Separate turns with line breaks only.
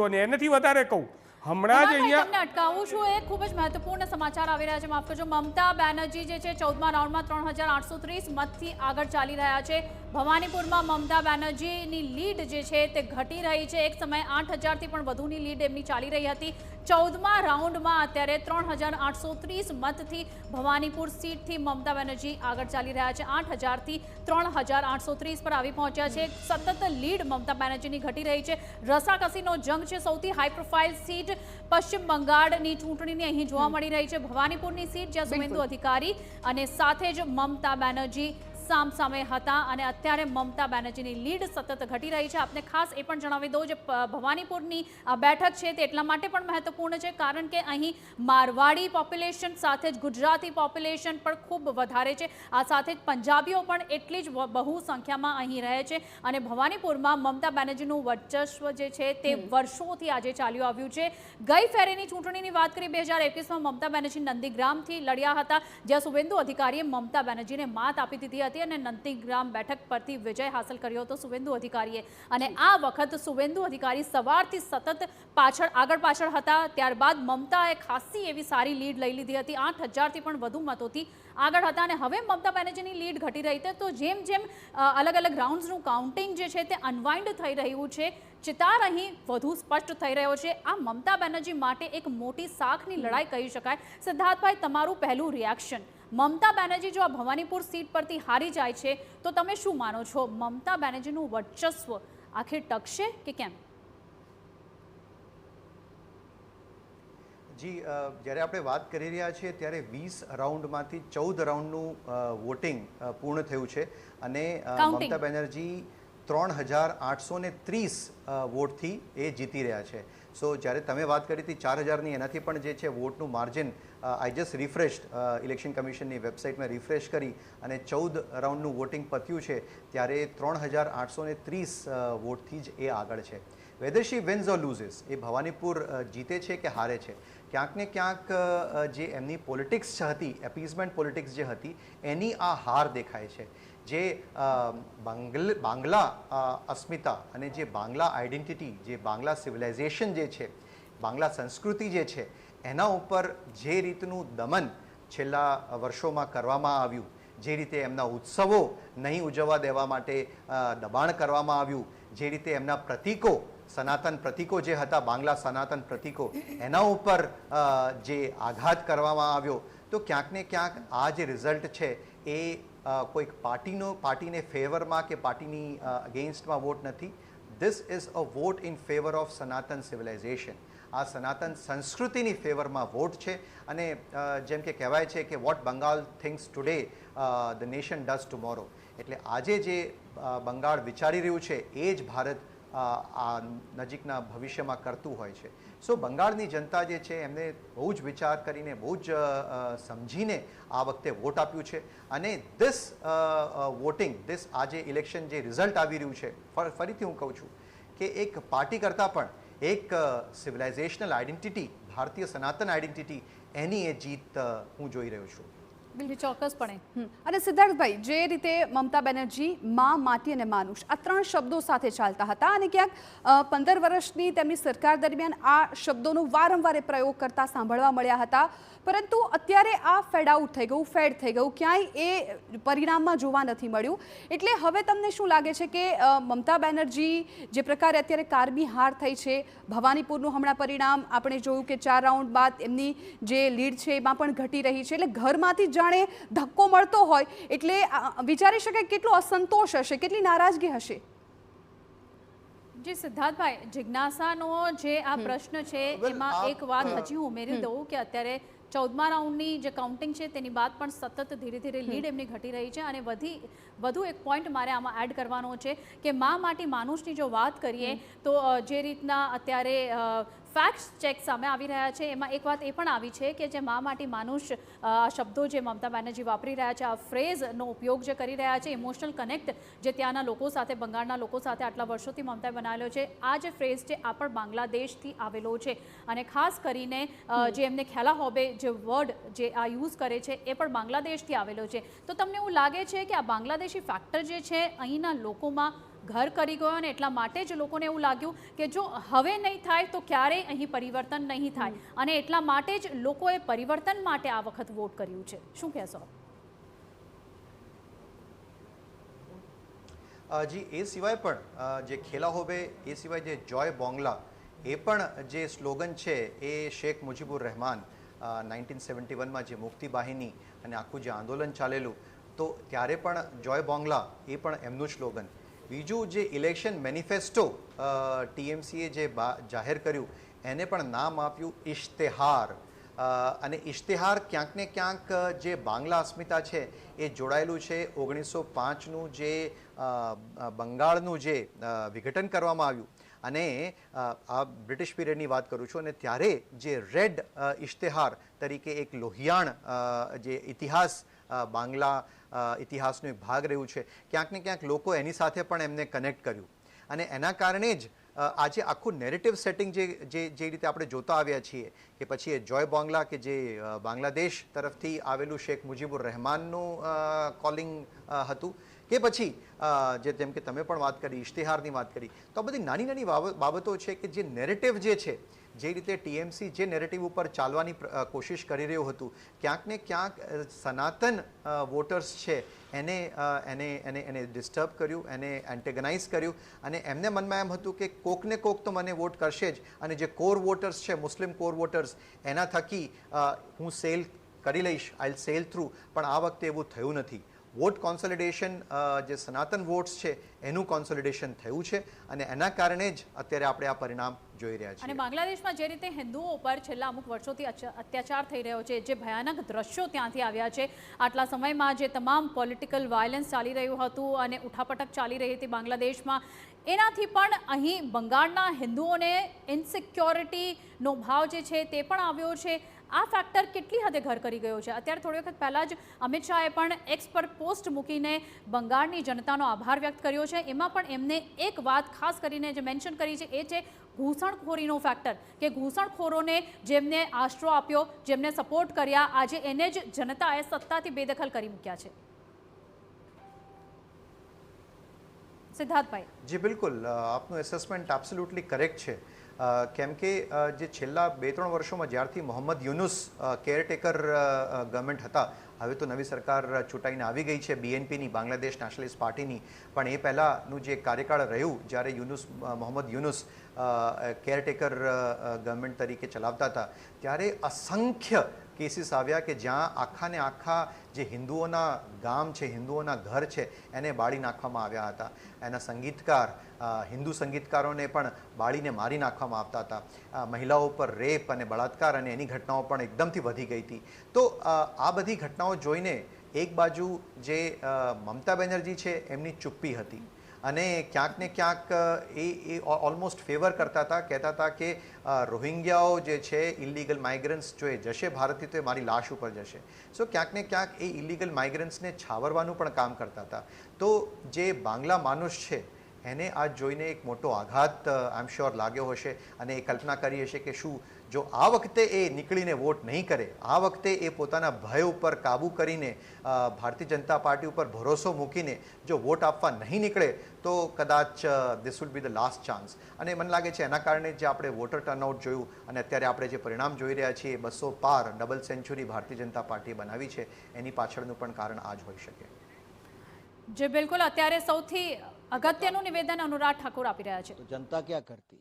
દો અને એનાથી વધારે કહું હમણાં જ અહીંયા
તમને અટકાવું છું એક ખૂબ જ મહત્વપૂર્ણ સમાચાર આવી રહ્યા છે માફ કરજો મમતા બેનર્જી જે છે 14મા રાઉન્ડમાં 3830 મતથી આગળ ચાલી રહ્યા છે ભવાનીપુરમાં મમતા બેનર્જીની લીડ જે છે તે ઘટી રહી છે એક સમયે 8000થી પણ વધુની લીડ એમની ચાલી રહી હતી 14મા રાઉન્ડમાં અત્યારે 3830 મતથી ભવાનીપુર સીટથી મમતા બેનર્જી આગળ ચાલી રહ્યા છે 8000થી 3830 પર આવી પહોંચ્યા છે સતત લીડ મમતા બેનર્જીની ઘટી રહી છે રસાકસીનો જંગ છે સૌથી હાઈ પ્રોફાઇલ સીટ પશ્ચિમ બંગાળની ચૂંટણીની અહીં જોવા મળી રહી છે ભવાનીપુરની સીટ જ્યાં સુવેન્દુ અધિકારી અને સાથે જ મમતા બેનર્જી સામસામે હતા અને અત્યારે મમતા બેનર્જીની લીડ સતત ઘટી રહી છે આપને ખાસ એ પણ જણાવી દઉં જે ભવાનીપુરની બેઠક છે તે એટલા માટે પણ મહત્વપૂર્ણ છે કારણ કે અહીં મારવાડી પોપ્યુલેશન સાથે જ ગુજરાતી પોપ્યુલેશન પણ ખૂબ વધારે છે આ સાથે જ પંજાબીઓ પણ એટલી જ બહુ સંખ્યામાં અહીં રહે છે અને ભવાનીપુરમાં મમતા બેનર્જીનું વર્ચસ્વ જે છે તે વર્ષોથી આજે ચાલ્યું આવ્યું છે ગઈ ફેરીની ચૂંટણીની વાત કરી 2021માં મમતા બેનર્જી નંદીગ્રામથી લડ્યા હતા જ્યાં સુવેન્દુ અધિકારીએ મમતા બેનર્જીને માત આપી દીધી હતી અને નંદીગ્રામ બેઠક પરથી વિજય હાંસલ કર્યો હતો સુવેન્દુ અધિકારીએ અને આ વખત સુવેન્દુ અધિકારી સવારથી સતત આગળ પાછળ હતા ત્યારબાદ મમતાએ ખાસી એવી સારી લીડ લઈ લીધી હતી 8000થી પણ વધુ મતોથી આગળ હતા અને હવે મમતા બેનર્જીની લીડ ઘટી રહી છે તો જેમ જેમ અલગ અલગ રાઉન્ડ્સનું કાઉન્ટિંગ જે છે તે અનવાઇન્ડ થઈ રહ્યું છે ચિતાર અહીં વધુ સ્પષ્ટ થઈ રહ્યો છે આ મમતા બેનર્જી માટે એક મોટી શાખની લડાઈ કહી શકાય સિદ્ધાર્થભાઈ તમારું પહેલું રિએક્શન મમતા બેનર્જી જો આ ભવાનીપુર સીટ પરથી હારી જાય છે તો તમે શું માનો છો મમતા બેનર્જીનું વર્ચસ્વ આખિર ટકશે કે કેમ
જી જ્યારે આપણે વાત કરી રહ્યા છીએ ત્યારે 20 રાઉન્ડમાંથી 14 રાઉન્ડનું વોટિંગ પૂર્ણ થયું છે અને મમતા બેનર્જી 3830 વોટથી એ જીતી રહ્યા છે સો જ્યારે તમે વાત કરી હતી 4000ની એનાથી પણ જે છે વોટનું margin I just refreshed election કમિશનની વેબસાઇટમાં રિફ્રેશ કરી અને 14 રાઉન્ડનું વોટિંગ પત્યું છે ત્યારે 3830 વોટથી જ એ આગળ છે વેધર શી વિન્સ ઓર લૂઝિસ એ ભવાનીપુર જીતે છે કે હારે છે ક્યાંક ને ક્યાંક જે એમની પોલિટિક્સ હતી એપીઝમેન્ટ પોલિટિક્સ જે હતી એની આ હાર દેખાય છે જે બાંગ્લા અસ્મિતા અને જે બાંગ્લા આઈડેન્ટિટી જે બાંગ્લા સિવિલાઇઝેશન જે છે બાંગ્લા સંસ્કૃતિ જે છે એના ઉપર જે રીતનું દમન છેલ્લા વર્ષોમાં કરવામાં આવ્યું જે રીતે એમના ઉત્સવો નહીં ઉજવવા દેવા માટે દબાણ કરવામાં આવ્યું જે રીતે એમના પ્રતીકો સનાતન પ્રતીકો જે હતા બાંગ્લા સનાતન પ્રતીકો એના ઉપર જે આઘાત કરવામાં આવ્યો તો ક્યાંક ને ક્યાંક આ જે રિઝલ્ટ છે એ કોઈક પાર્ટીને ફેવરમાં કે પાર્ટીની અગેન્સ્ટમાં વોટ નથી this is a vote in favour of Sanatan civilisation આ સનાતન સંસ્કૃતિની ફેવરમાં વોટ છે અને જેમ કે કહેવાય છે કે what Bengal thinks today the nation does tomorrow એટલે આજે જે બંગાળ વિચારી રહ્યું છે એ જ ભારત આ નજીકના ભવિષ્યમાં કરતું હોય છે સો બંગાળની જનતા જે છે એમને બહુ જ વિચાર કરીને બહુ જ સમજીને આ વખતે વોટ આપ્યું છે અને ધીસ વોટિંગ ધીસ આજે ઇલેક્શન જે રિઝલ્ટ આવી રહ્યું છે ફરીથી હું કહું છું કે એક પાર્ટી કરતાં પણ એક સિવિલાઇઝેશનલ આઈડેન્ટિટી ભારતીય સનાતન આઈડેન્ટિટી એની એ જીત હું જોઈ રહ્યો છું
બિલકુલ ચોક્કસપણે
અને સિદ્ધાર્થભાઈ જે રીતે મમતા બેનર્જી માં માટી અને માનુષ આ ત્રણ શબ્દો સાથે ચાલતા હતા અને ક્યાંક 15 વર્ષની તેમની સરકાર દરમિયાન આ શબ્દોનો વારંવાર પ્રયોગ કરતા સાંભળવા મળ્યા હતા પરંતુ અત્યારે આ ફેડ આઉટ થઈ ગયું ફેડ થઈ ગયું ક્યાંય એ પરિણામમાં જોવા નથી મળ્યું એટલે હવે તમને શું લાગે છે કે મમતા બેનર્જી જે પ્રકારે અત્યારે કારમી હાર થઈ છે ભવાનીપુરનું હમણાં પરિણામ આપણે જોયું કે 4 રાઉન્ડ બાદ એમની જે લીડ છે એમાં પણ ઘટી રહી છે એટલે ઘરમાંથી જાણે ધક્કો મળતો હોય એટલે વિચારી શકાય કેટલો અસંતોષ હશે કેટલી નારાજગી હશે
જી સિદ્ધાર્થભાઈ જિજ્ઞાસાનો જે આ પ્રશ્ન છે એમાં એક વાત હજી હું ઉમેરી દઉં કે અત્યારે 14મા રાઉન્ડની જે કાઉન્ટિંગ છે તેની બાદ પણ સતત ધીરે ધીરે લીડ એમની ઘટી રહી છે અને વધુ એક પોઈન્ટ મારે આમાં એડ કરવાનો છે કે માટી માનુષની જો વાત કરીએ તો જે રીતના અત્યારે ફેક્ટ ચેક સામે આવી રહ્યા છે એમાં એક વાત એ પણ આવી છે કે જે માટી માનુષ શબ્દો જે મમતા બેનર્જી વાપરી રહ્યા છે આ ફ્રેઝનો ઉપયોગ જે કરી રહ્યા છે ઇમોશનલ કનેક્ટ જે ત્યાંના લોકો સાથે બંગાળના લોકો સાથે આટલા વર્ષોથી મમતાએ બનાવેલો છે આ જે ફ્રેઝ છે આ પણ બાંગ્લાદેશથી આવેલો છે અને ખાસ કરીને જે એમને ખ્યાલા હોબે જે વર્ડ જે આ યુઝ કરે છે એ પણ બાંગ્લાદેશથી આવેલો છે તો તમને એવું લાગે છે કે આ બાંગ્લાદેશી ફેક્ટર જે છે અહીંના લોકોમાં ઘર કરી ગયો અને એટલા માટે જ લોકોને એવું લાગ્યું કે જો હવે નહીં થાય તો ક્યારેય અહીં પરિવર્તન નહીં થાય અને એટલા માટે જ લોકોએ પરિવર્તન માટે આ વખત વોટ કર્યું છે. શું કહેશો?
જી, એ સિવાય પણ જે ખેલા હોવે, એ સિવાય જે જોય બોંગલા, એ પણ જે સ્લોગન છે એ શેખ મુજીબુર રહેમાન 1971માં જે મુક્તિ બાહિની અને આખું જે આંદોલન ચાલેલું, તો ત્યારે પણ જોય બોંગલા એ પણ એમનું જ સ્લોગન. બીજું જે ઇલેક્શન મેનિફેસ્ટો ટીએમસીએ જે જાહેર કર્યું એને પણ નામ આપ્યું ઇશ્તેહાર. અને ઇશ્તેહાર ક્યાંક ને ક્યાંક જે બાંગ્લા અસ્મિતા છે એ જોડાયેલું છે 1905નું જે બંગાળનું જે વિઘટન કરવામાં આવ્યું, અને આ બ્રિટિશ પીરિયડની વાત કરું છું, અને ત્યારે જે રેડ ઇશ્તેહાર તરીકે એક લોહિયાણ જે ઇતિહાસ બાંગ્લા ઇતિહાસનો એક ભાગ રહ્યું છે, ક્યાંક ને ક્યાંક લોકો એની સાથે પણ એમને કનેક્ટ કર્યું, અને એના કારણે જ આજે આખું નેરેટિવ સેટિંગ જે રીતે આપણે જોતા આવ્યા છીએ કે પછી એ જોય બોંગલા કે જે બાંગ્લાદેશ તરફથી આવેલું શેખ મુજીબુર રહેમાનનું કોલિંગ હતું, કે પછી જેમ કે તમે પણ વાત કરી ઇશ્તેહારની વાત કરી, તો આ બધી નાની નાની બાબતો છે કે જે નેરેટિવ જે છે, જે રીતે ટીએમસી જે નેરેટિવ ઉપર ચાલવાની કોશિશ કરી રહ્યું હતું, ક્યાંક ને ક્યાંક સનાતન વોટર્સ છે એને ડિસ્ટર્બ કર્યું, એને એન્ટેગનાઇઝ કર્યું, અને એમને મનમાં એમ હતું કે કોક ને કોક તો મને વોટ કરશે જ, અને જે કોર વોટર્સ છે, મુસ્લિમ કોર વોટર્સ, એના થકી હું સેલ કરી લઈશ, આઈ વિલ સેલ થ્રુ. પણ આ વખતે એવું થયું નથી. વોટ કોન્સોલિડેશન, જે સનાતન વોટ્સ છે એનું કોન્સોલિડેશન થયું છે, અને એના કારણે જ અત્યારે આપણે આ પરિણામ જોઈ રહ્યા છીએ.
અને બાંગ્લાદેશમાં જે રીતે હિન્દુઓ ઉપર છેલ્લા અમુક વર્ષોથી અત્યાચાર થઈ રહ્યો છે, જે ભયાનક દ્રશ્યો ત્યાંથી આવ્યા છે, આટલા સમયમાં જે તમામ પોલિટિકલ વાયલન્સ ચાલી રહ્યું હતું અને ઉઠાપટક ચાલી રહી હતી બાંગ્લાદેશમાં, એનાથી પણ અહીં બંગાળના હિન્દુઓને ઇનસિક્યોરિટીનો ભાવ જે છે તે પણ આવ્યો છે. આ ફેક્ટર કેટલી હદે ઘર કરી ગયો છે? અત્યારે થોડી વખત પહેલાં જ અમિત શાહે પણ એક્સ પર પોસ્ટ મૂકીને બંગાળની જનતાનો આભાર વ્યક્ત કર્યો છે. એમાં પણ એમને એક વાત ખાસ કરીને જે મેન્શન કરી છે એ છે ઘૂસણખોરીનો ફેક્ટર, કે ઘૂસણખોરોને જેમને આશરો આપ્યો, જેમને સપોર્ટ કર્યા, આજે એને જ જનતાએ સત્તાથી બેદખલ કરી મૂક્યા છે. સિદ્ધાર્થભાઈ.
જી બિલકુલ, આપનું એસેસમેન્ટ એબ્સોલ્યુટલી કરેક્ટ છે. કેમ કે જે છેલ્લા 2-3 વર્ષોમાં જ્યારથી મોહમ્મદ યુનુસ કેરટેકર ગવર્મેન્ટ હતા, હવે તો નવી સરકાર ચૂંટાઈને આવી ગઈ છે બીએનપીની, બાંગ્લાદેશ નેશનલિસ્ટ પાર્ટીની, પણ એ પહેલાંનું જે કાર્યકાળ રહ્યું જ્યારે મોહમ્મદ યુનુસ કેરટેકર ગવર્મેન્ટ તરીકે ચલાવતા હતા, ત્યારે અસંખ્ય કેસીસ આવ્યા કે જ્યાં આખાને આખા જે હિન્દુઓના ગામ છે, હિન્દુઓના ઘર છે, એને બાળી નાખવામાં આવ્યા હતા. એના સંગીતકાર, હિન્દુ સંગીતકારોને પણ બાળીને મારી નાખવામાં આવતા હતા. મહિલાઓ પર રેપ અને બળાત્કાર અને એની ઘટનાઓ પણ એકદમથી વધી ગઈ હતી. તો આ બધી ઘટનાઓ જોઈને એક બાજુ જે મમતા બેનર્જી છે એમની ચુપ્પી હતી, અને ક્યાંક ને ક્યાંક એ ઓલમોસ્ટ ફેવર કરતા હતા, કહેતા હતા કે રોહિંગ્યાઓ જે છે, ઇલીગલ માઇગ્રન્ટ્સ જો એ જશે ભારતથી તો એ મારી લાશ ઉપર જશે. સો ક્યાંક ને ક્યાંક એ ઇલીગલ માઇગ્રન્ટ્સને છાવરવાનું પણ કામ કરતા હતા. તો જે બાંગ્લા માનુષ છે એને આ જોઈને એક મોટો આઘાત આઈ એમ શ્યોર લાગ્યો હશે, અને એ કલ્પના કરી હશે કે શું જો આ વખતે એ નીકળીને વોટ નહીં કરે, આ વખતે એ પોતાના ભય ઉપર કાબૂ કરીને ભારતીય જનતા પાર્ટી ઉપર ભરોસો મૂકીને જો વોટ આપવા નહીં નીકળે તો કદાચ this would be the last chance. અને મને લાગે છે એના કારણે જે આપણે વોટર ટર્નઆઉટ જોયું અને અત્યારે આપણે જે પરિણામ જોઈ રહ્યા છીએ, 200 પાર ડબલ સેન્ચુરી ભારતીય જનતા પાર્ટીએ બનાવી છે, એની પાછળનું પણ કારણ આ જ હોઈ શકે.
જે બિલકુલ અત્યારે સૌથી અગત્યનું નિવેદન અનુરાગ ઠાકુર આપી રહ્યા છે.
તો જનતા ક્યાં કરતી?